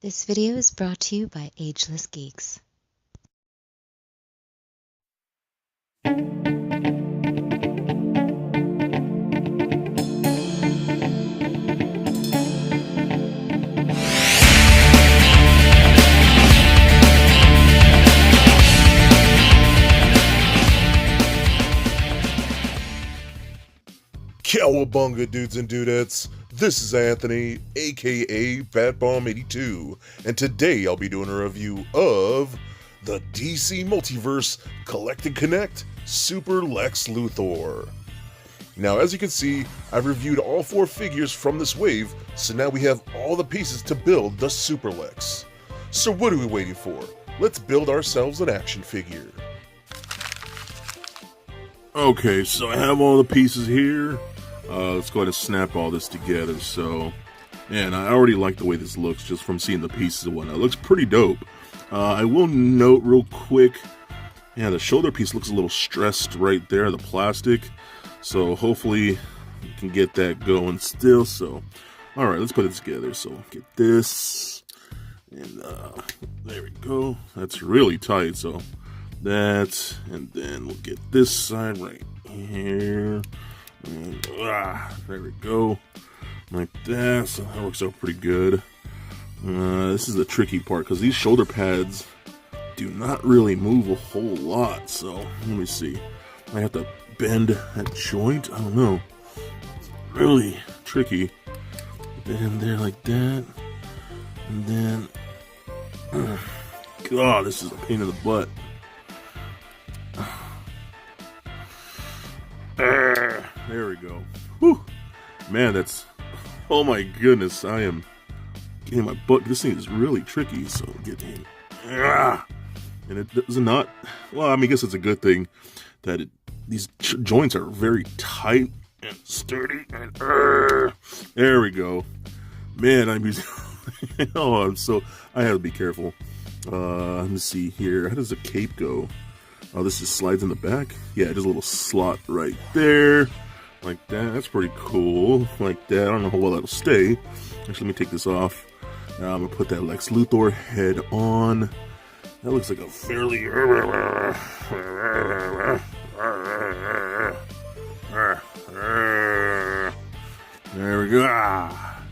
This video is brought to you by Ageless Geeks. Cowabunga dudes and dudettes, this is Anthony, aka BatBomb82, and today I'll be doing a review of the DC Multiverse Collect and Connect Super Lex Luthor. Now as you can see, I've reviewed all 4 figures from this wave, so now we have all the pieces to build the Super Lex. So what are we waiting for? Let's build ourselves an action figure. Okay, so I have all the pieces here. Let's go ahead and snap all this together. So, man, I already like the way this looks just from seeing the pieces and whatnot. It looks pretty dope. I will note real quick, yeah, the shoulder piece looks a little stressed right there, the plastic. So hopefully we can get that going still. So, all right, let's put it together. So get this, and there we go. That's really tight. So that, and then we'll get this side right here. And, there we go, like that. So that works out pretty good. This is the tricky part because these shoulder pads do not really move a whole lot. So let me see. I have to bend that joint. I don't know. It's really tricky. Then there like that, and then God, this is a pain in the butt. There we go. Whew. Man, that's... Oh my goodness, I am getting my butt. This thing is really tricky, so get in. And it does not... Well, I mean, I guess it's a good thing that these joints are very tight and sturdy. And there we go. Man, I'm using... Oh, I have to be careful. Let me see here. How does the cape go? Oh, this just slides in the back? Yeah, just a little slot right there. Like that. That's pretty cool. Like that. I don't know how well that'll stay. Actually, let me take this off. Now I'm going to put that Lex Luthor head on. That looks like a fairly... There we go.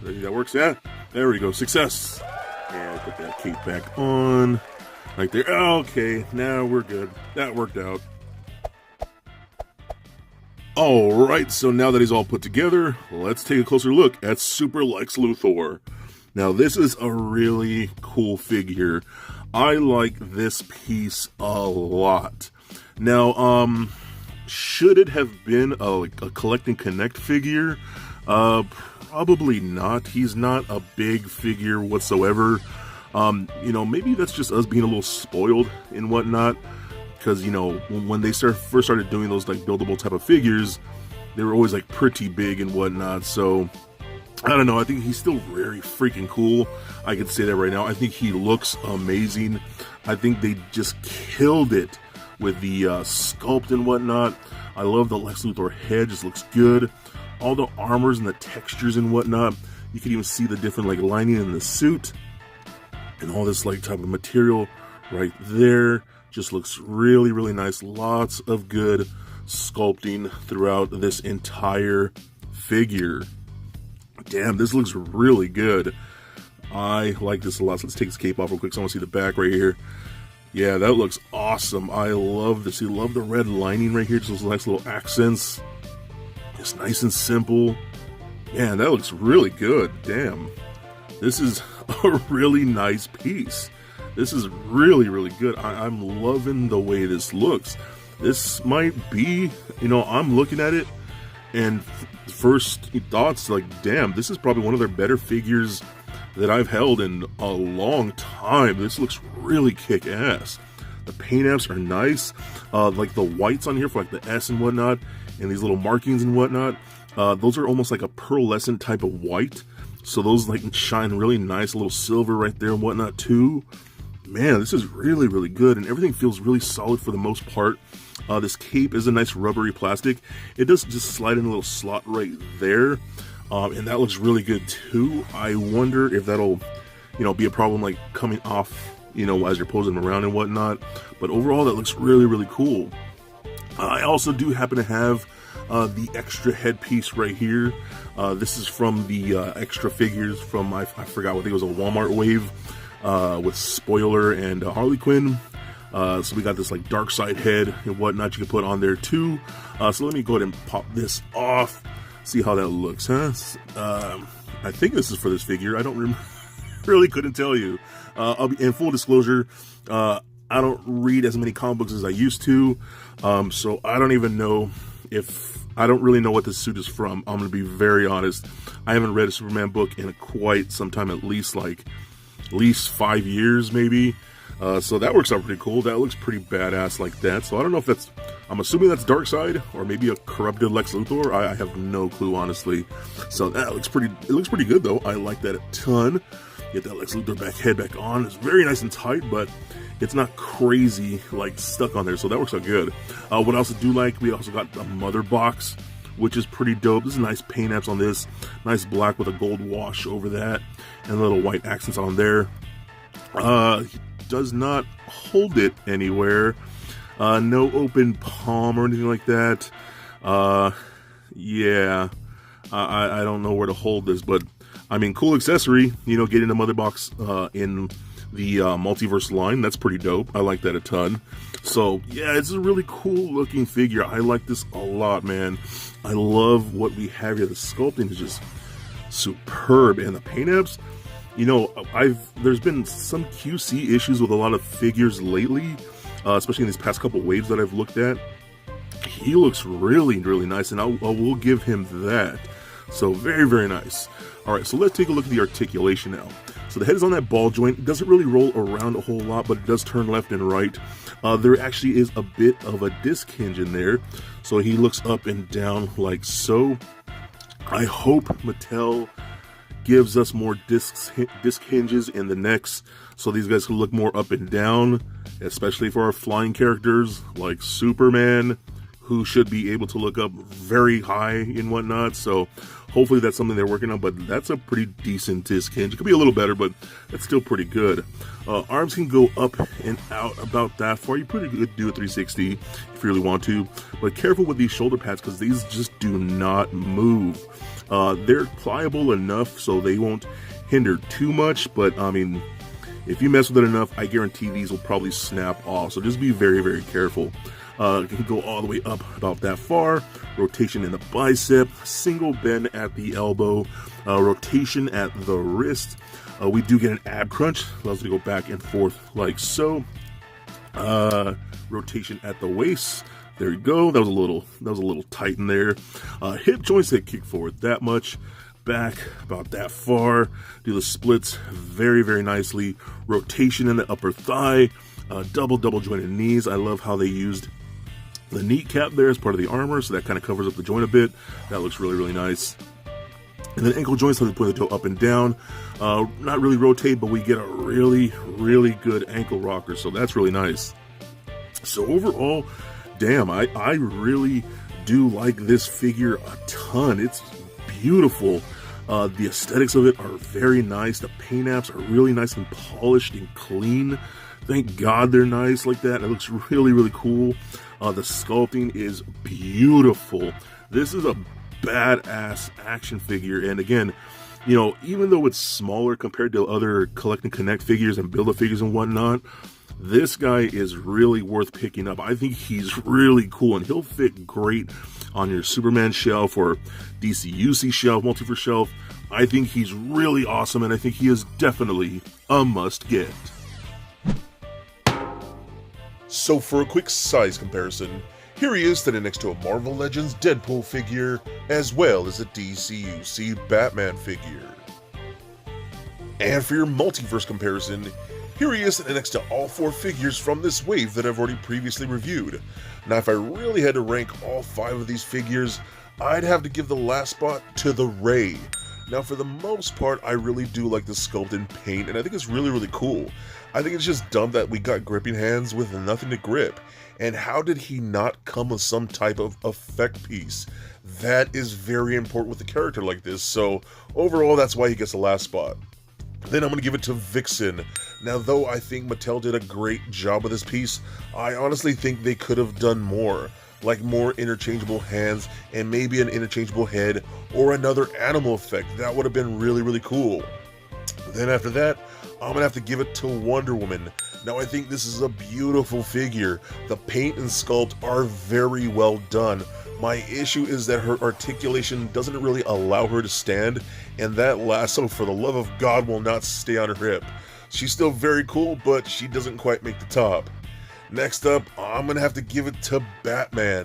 That works, yeah? There we go. Success. And I'll put that cape back on. Right there. Okay, now we're good. That worked out. Alright, so now that he's all put together, let's take a closer look at Super Lex Luthor. Now, this is a really cool figure. I like this piece a lot. Now, should it have been a Collect and Connect figure? Probably not. He's not a big figure whatsoever. You know, maybe that's just us being a little spoiled and whatnot, because, you know, when they first started doing those, like, buildable type of figures, they were always, like, pretty big and whatnot, so, I don't know, I think he's still very freaking cool. I can say that right now. I think he looks amazing. I think they just killed it with the sculpt and whatnot. I love the Lex Luthor head, just looks good. All the armors and the textures and whatnot. You can even see the different, like, lining in the suit. And all this like type of material right there just looks really, really nice. Lots of good sculpting throughout this entire figure. Damn, this looks really good. I like this a lot. So let's take this cape off real quick so I want to see the back right here. Yeah, that looks awesome. I love this. I love the red lining right here. Just those nice little accents. It's nice and simple. Man, that looks really good. Damn. This is a really nice piece. This is really, really good. I'm loving the way this looks. This might be, you know, I'm looking at it and first thoughts like, damn, this is probably one of their better figures that I've held in a long time. This looks really kick-ass. The paint apps are nice. Like the whites on here for like the S and whatnot, and these little markings and whatnot. Those are almost like a pearlescent type of white. So those like shine really nice, a little silver right there and whatnot too. Man, this is really, really good, and everything feels really solid for the most part. This cape is a nice rubbery plastic. It does just slide in a little slot right there, and that looks really good too. I wonder if that'll be a problem like coming off, as you're posing them around and whatnot. But overall, that looks really, really cool. I also do happen to have the extra headpiece right here. This is from the extra figures from, I forgot, I think it was a Walmart wave with Spoiler and Harley Quinn. So we got this like dark side head and whatnot you can put on there too. So let me go ahead and pop this off, see how that looks, huh? I think this is for this figure. I don't really couldn't tell you. I'll be in full disclosure. I don't read as many comic books as I used to, so I don't even know I don't really know what this suit is from. I'm going to be very honest. I haven't read a Superman book in quite some time, at least 5 years maybe. So that works out pretty cool. That looks pretty badass like that. So I don't know if I'm assuming that's Darkseid or maybe a corrupted Lex Luthor. I have no clue, honestly. So that looks pretty good though. I like that a ton. Get that Lex Luthor head back on. It's very nice and tight, but it's not crazy like stuck on there. So that works out good. What I also do like, we also got a mother box, which is pretty dope. This is nice paint apps on this. Nice black with a gold wash over that, and little white accents on there. Does not hold it anywhere. No open palm or anything like that. Yeah, I don't know where to hold this, but I mean, cool accessory, getting the mother box in the Multiverse line. That's pretty dope. I like that a ton. So yeah, it's a really cool looking figure. I like this a lot, man. I love what we have here. The sculpting is just superb, and the paint apps, there's been some QC issues with a lot of figures lately, especially in these past couple waves that I've looked at. He looks really, really nice, and I will give him that. So very, very nice. All right, so let's take a look at the articulation now. So the head is on that ball joint. It doesn't really roll around a whole lot, but it does turn left and right. There actually is a bit of a disc hinge in there, so he looks up and down like so. I hope Mattel gives us more disc hinges in the necks, so these guys can look more up and down, especially for our flying characters like Superman, who should be able to look up very high and whatnot. So hopefully that's something they're working on, but that's a pretty decent disc hinge. It could be a little better, but it's still pretty good. Arms can go up and out about that far. You pretty good do a 360 if you really want to, but careful with these shoulder pads because these just do not move. They're pliable enough so they won't hinder too much, but I mean, if you mess with it enough, I guarantee these will probably snap off. So just be very, very careful. It can go all the way up about that far. Rotation in the bicep, single bend at the elbow, rotation at the wrist. We do get an ab crunch, allows you to go back and forth like so. Rotation at the waist. There you go. That was a little tight in there. Hip joints that kick forward that much. Back about that far. Do the splits very, very nicely. Rotation in the upper thigh. Double jointed knees. I love how they used the kneecap there as part of the armor, so that kind of covers up the joint a bit. That looks really, really nice. And then ankle joints, so they put the toe up and down. Not really rotate, but we get a really, really good ankle rocker, so that's really nice. So overall, damn, I really do like this figure a ton. It's beautiful. The aesthetics of it are very nice. The paint apps are really nice and polished and clean. Thank God they're nice like that. It looks really, really cool. The sculpting is beautiful. This is a badass action figure. And again, even though it's smaller compared to other Collect and Connect figures and Build-A-Figures and whatnot, this guy is really worth picking up. I think he's really cool, and he'll fit great on your Superman shelf or DCUC shelf, Multiverse shelf. I think he's really awesome, and I think he is definitely a must-get. So for a quick size comparison, here he is standing next to a Marvel Legends Deadpool figure, as well as a DCUC Batman figure. And for your Multiverse comparison, here he is standing next to all 4 figures from this wave that I've already previously reviewed. Now if I really had to rank all 5 of these figures, I'd have to give the last spot to the Ray. Now for the most part, I really do like the sculpt and paint, and I think it's really, really cool. I think it's just dumb that we got gripping hands with nothing to grip. And how did he not come with some type of effect piece? That is very important with a character like this, so overall that's why he gets the last spot. Then I'm going to give it to Vixen. Now, though I think Mattel did a great job with this piece, I honestly think they could have done more. Like more interchangeable hands and maybe an interchangeable head or another animal effect. That would have been really, really cool. Then after that, I'm going to have to give it to Wonder Woman. Now, I think this is a beautiful figure. The paint and sculpt are very well done. My issue is that her articulation doesn't really allow her to stand, and that lasso, for the love of God, will not stay on her hip. She's still very cool, but she doesn't quite make the top. Next up, I'm gonna have to give it to Batman.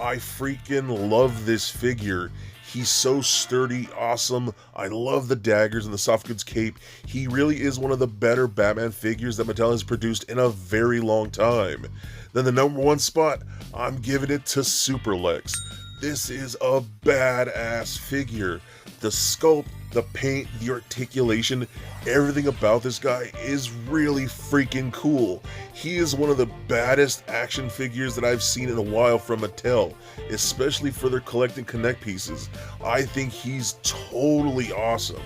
I freaking love this figure. He's so sturdy, awesome. I love the daggers and the soft goods cape. He really is one of the better Batman figures that Mattel has produced in a very long time. Then the number one spot, I'm giving it to Super Lex. This is a badass figure. The sculpt, the paint, the articulation, everything about this guy is really freaking cool. He is one of the baddest action figures that I've seen in a while from Mattel, especially for their collect and connect pieces. I think he's totally awesome.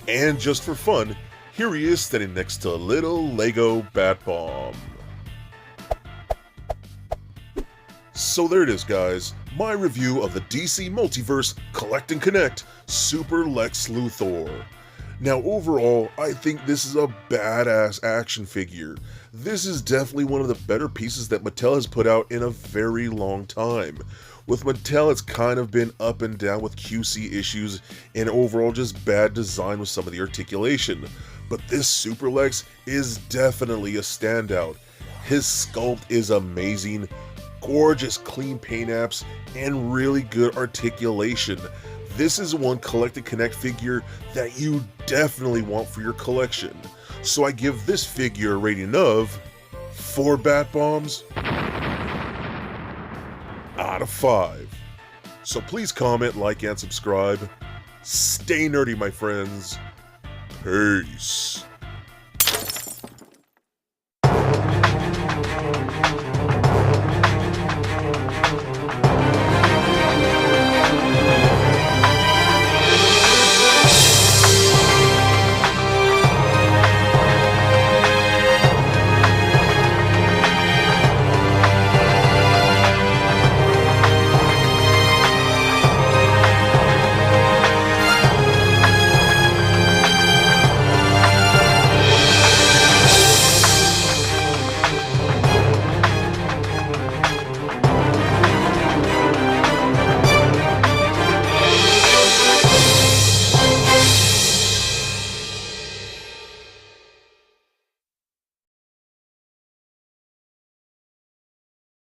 And just for fun, here he is standing next to little Lego Bat Bomb. So there it is, guys. My review of the DC Multiverse Collect and Connect Super Lex Luthor. Now overall, I think this is a badass action figure. This is definitely one of the better pieces that Mattel has put out in a very long time. With Mattel, it's kind of been up and down with QC issues and overall just bad design with some of the articulation. But this Super Lex is definitely a standout. His sculpt is amazing, gorgeous clean paint apps, and really good articulation. This is one Collect and Connect figure that you definitely want for your collection. So I give this figure a rating of 4 Bat Bombs out of 5. So please comment, like, and subscribe. Stay nerdy, my friends. Peace.